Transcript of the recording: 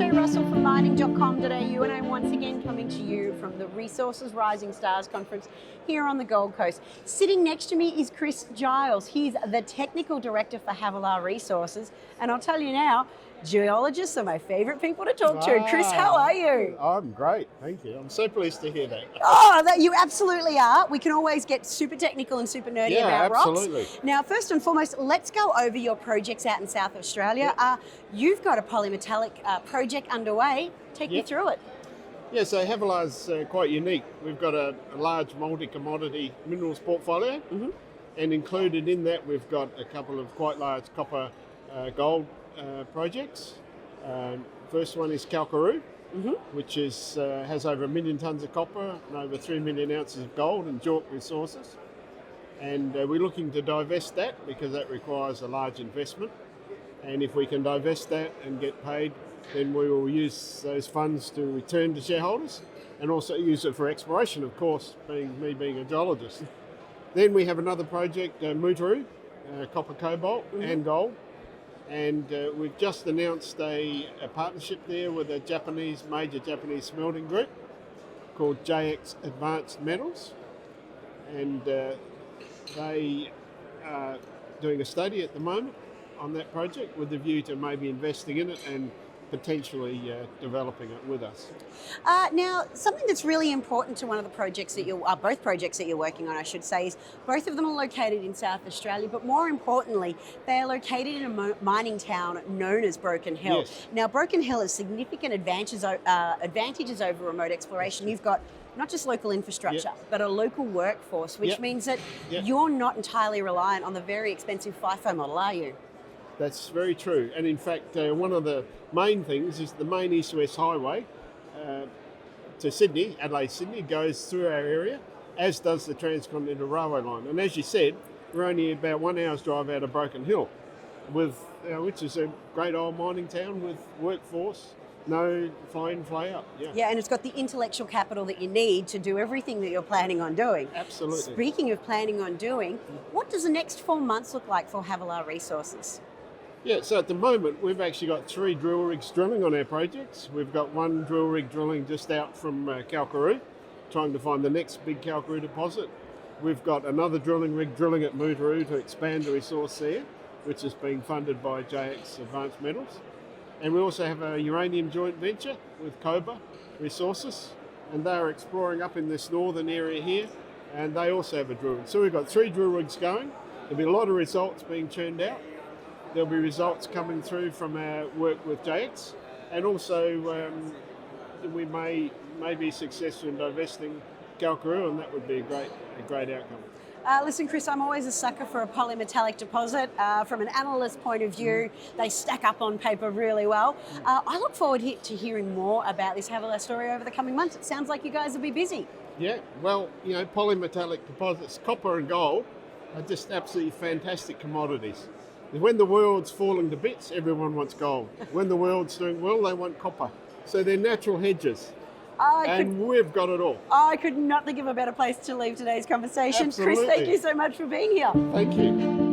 Shae Russell from mining.com.au, and I'm once again coming to you from the Resources Rising Stars Conference here on the Gold Coast. Sitting next to me is Chris Giles. He's the Technical Director for Havilah Resources, and I'll tell you now, geologists are my favourite people to talk to. Chris, how are you? I'm great, thank you. I'm so pleased to hear that. Oh, that you absolutely are. We can always get super technical and super nerdy about absolutely. rocks. Now, first and foremost, let's go over your projects out in South Australia. You've got a polymetallic project underway. Take me through it. Yeah, so Havilah is quite unique. We've got a large multi-commodity minerals portfolio, and included in that we've got a couple of quite large copper-gold projects. First one is Kalkaroo, which is has over 1 million tonnes of copper and over 3 million ounces of gold and JORC resources. And we're looking to divest that because that requires a large investment. And if we can divest that and get paid, then we will use those funds to return to shareholders and also use it for exploration, of course, me being a geologist. Then we have another project, Mutooroo, copper-cobalt and gold. And we've just announced a partnership there with a major Japanese smelting group called JX Advanced Metals. And they are doing a study at the moment on that project with a view to maybe investing in it and potentially developing it with us. Now, something that's really important to one of the projects that both projects that you're working on, I should say, is both of them are located in South Australia, but more importantly, they are located in a mining town known as Broken Hill. Yes. Now, Broken Hill has significant advantages over remote exploration. You've got not just local infrastructure, but a local workforce, which means that you're not entirely reliant on the very expensive FIFO model, are you? That's very true. And in fact, one of the main things is the main east-west highway to Sydney, Adelaide-Sydney, goes through our area, as does the Transcontinental Railway line. And as you said, we're only about 1 hour's drive out of Broken Hill, which is a great old mining town with workforce, no fly-in, fly-out. Yeah, and it's got the intellectual capital that you need to do everything that you're planning on doing. Absolutely. Speaking of planning on doing, what does the next 4 months look like for Havilah Resources? Yeah, so at the moment we've actually got 3 drill rigs drilling on our projects. We've got 1 drill rig drilling just out from Kalkaroo, trying to find the next big Kalkaroo deposit. We've got another drilling rig drilling at Mutooroo to expand the resource there, which is being funded by JX Advanced Metals. And we also have a uranium joint venture with Cobra Resources, and they're exploring up in this northern area here, and they also have a drill rig. So we've got 3 drill rigs going. There'll be a lot of results being churned out. There'll be results coming through from our work with JX, and also we may be successful in divesting Kalkaroo, and that would be a great outcome. Listen, Chris, I'm always a sucker for a polymetallic deposit. From an analyst point of view, they stack up on paper really well. I look forward to hearing more about this Havilah story over the coming months. It sounds like you guys will be busy. Yeah, well, polymetallic deposits, copper and gold, are just absolutely fantastic commodities. When the world's falling to bits, everyone wants gold. When the world's doing well, they want copper. So they're natural hedges. We've got it all. I could not think of a better place to leave today's conversation. Absolutely. Chris, thank you so much for being here. Thank you.